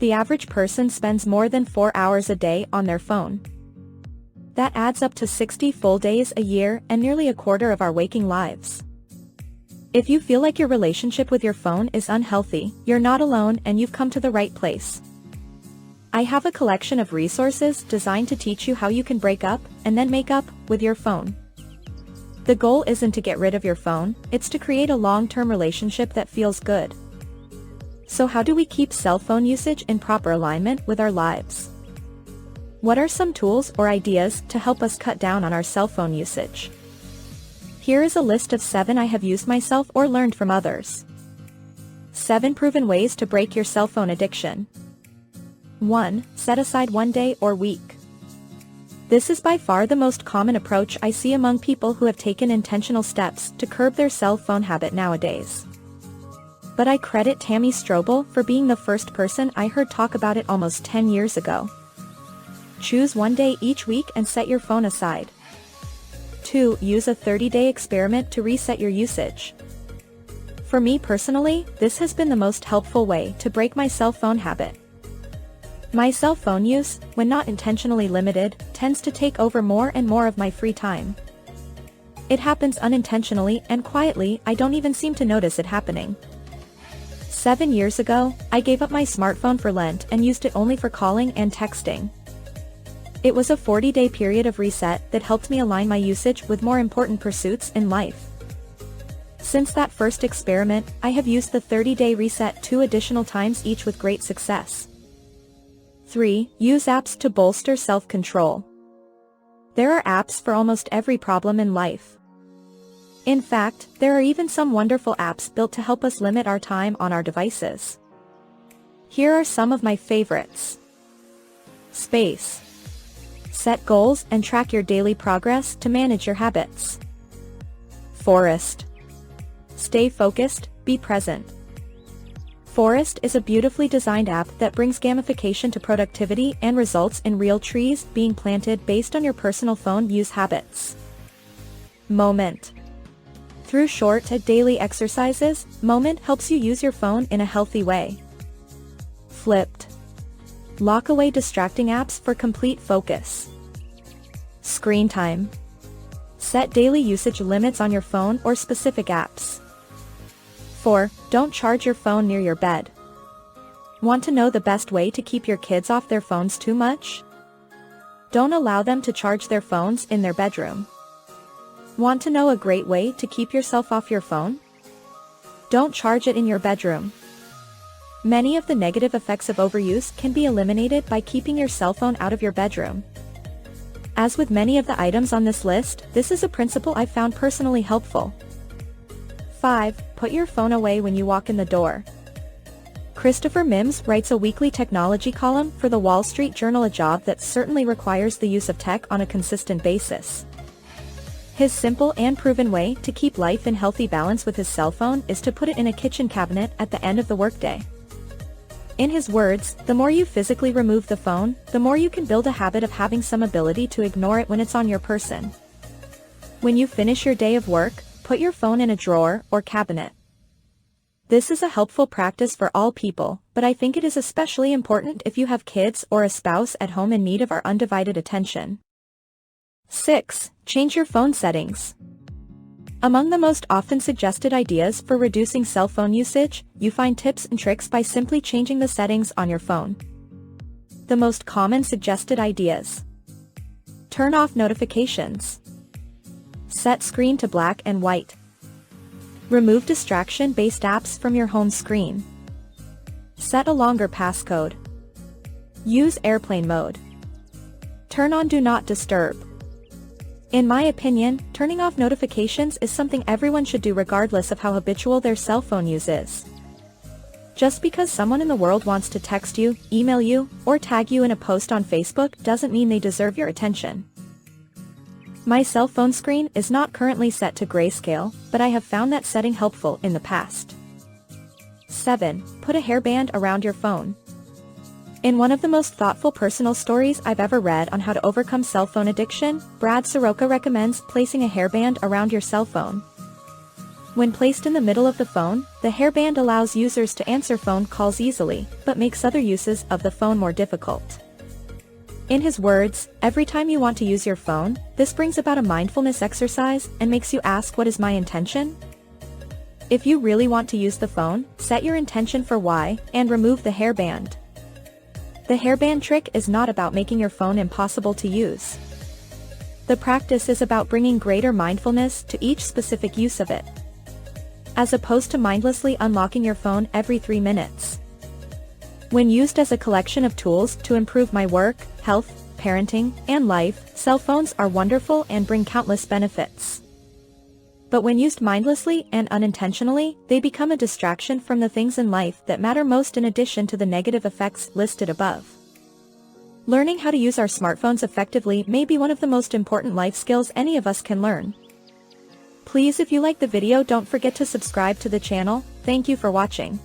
The average person spends more than 4 hours a day on their phone. That adds up to 60 full days a year and nearly a quarter of our waking lives. If you feel like your relationship with your phone is unhealthy, you're not alone and you've come to the right place. I have a collection of resources designed to teach you how you can break up and then make up with your phone. The goal isn't to get rid of your phone, it's to create a long-term relationship that feels good. So how do we keep cell phone usage in proper alignment with our lives? What are some tools or ideas to help us cut down on our cell phone usage? Here is a list of 7 I have used myself or learned from others. 7 proven ways to break your cell phone addiction. 1. Set aside one day or week. This is by far the most common approach I see among people who have taken intentional steps to curb their cell phone habit nowadays. But I credit Tammy Strobel for being the first person I heard talk about it almost 10 years ago. Choose one day each week and set your phone aside. 2. Use a 30-day experiment to reset your usage. For me personally, this has been the most helpful way to break my cell phone habit. My cell phone use, when not intentionally limited, tends to take over more and more of my free time. It happens unintentionally and quietly, I don't even seem to notice it happening. 7 years ago, I gave up my smartphone for Lent and used it only for calling and texting. It was a 40-day period of reset that helped me align my usage with more important pursuits in life. Since that first experiment, I have used the 30-day reset 2 additional times each with great success. 3. Use apps to bolster self-control. There are apps for almost every problem in life. In fact, there are even some wonderful apps built to help us limit our time on our devices. Here are some of my favorites. Space. Set goals and track your daily progress to manage your habits. Forest. Stay focused, be present. Forest is a beautifully designed app that brings gamification to productivity and results in real trees being planted based on your personal phone use habits. Moment. Through short daily exercises, Moment helps you use your phone in a healthy way. Flipped. Lock away distracting apps for complete focus. Screen time. Set daily usage limits on your phone or specific apps. 4. Don't charge your phone near your bed. Want to know the best way to keep your kids off their phones too much? Don't allow them to charge their phones in their bedroom. Want to know a great way to keep yourself off your phone? Don't charge it in your bedroom. Many of the negative effects of overuse can be eliminated by keeping your cell phone out of your bedroom. As with many of the items on this list, this is a principle I found personally helpful. 5. Put your phone away when you walk in the door. Christopher Mims writes a weekly technology column for the Wall Street Journal, a job that certainly requires the use of tech on a consistent basis. His simple and proven way to keep life in healthy balance with his cell phone is to put it in a kitchen cabinet at the end of the workday. In his words, the more you physically remove the phone, the more you can build a habit of having some ability to ignore it when it's on your person. When you finish your day of work, put your phone in a drawer or cabinet. This is a helpful practice for all people, but I think it is especially important if you have kids or a spouse at home in need of our undivided attention. 6. Change your phone settings. Among the most often suggested ideas for reducing cell phone usage, you find tips and tricks by simply changing the settings on your phone. The most common suggested ideas. Turn off notifications. Set screen to black and white. Remove distraction-based apps from your home screen. Set a longer passcode. Use airplane mode. Turn on Do Not Disturb. In my opinion, turning off notifications is something everyone should do regardless of how habitual their cell phone use is. Just because someone in the world wants to text you, email you, or tag you in a post on Facebook doesn't mean they deserve your attention. My cell phone screen is not currently set to grayscale, but I have found that setting helpful in the past. 7. Put a hairband around your phone. In one of the most thoughtful personal stories I've ever read on how to overcome cell phone addiction, Brad Soroka recommends placing a hairband around your cell phone. When placed in the middle of the phone, the hairband allows users to answer phone calls easily, but makes other uses of the phone more difficult. In his words, every time you want to use your phone, this brings about a mindfulness exercise and makes you ask, what is my intention? If you really want to use the phone, set your intention for why, and remove the hairband. The hairband trick is not about making your phone impossible to use. The practice is about bringing greater mindfulness to each specific use of it, as opposed to mindlessly unlocking your phone every 3 minutes. When used as a collection of tools to improve my work, health, parenting, and life, cell phones are wonderful and bring countless benefits. But when used mindlessly and unintentionally, they become a distraction from the things in life that matter most, in addition to the negative effects listed above. Learning how to use our smartphones effectively may be one of the most important life skills any of us can learn. Please, if you like the video, don't forget to subscribe to the channel. Thank you for watching.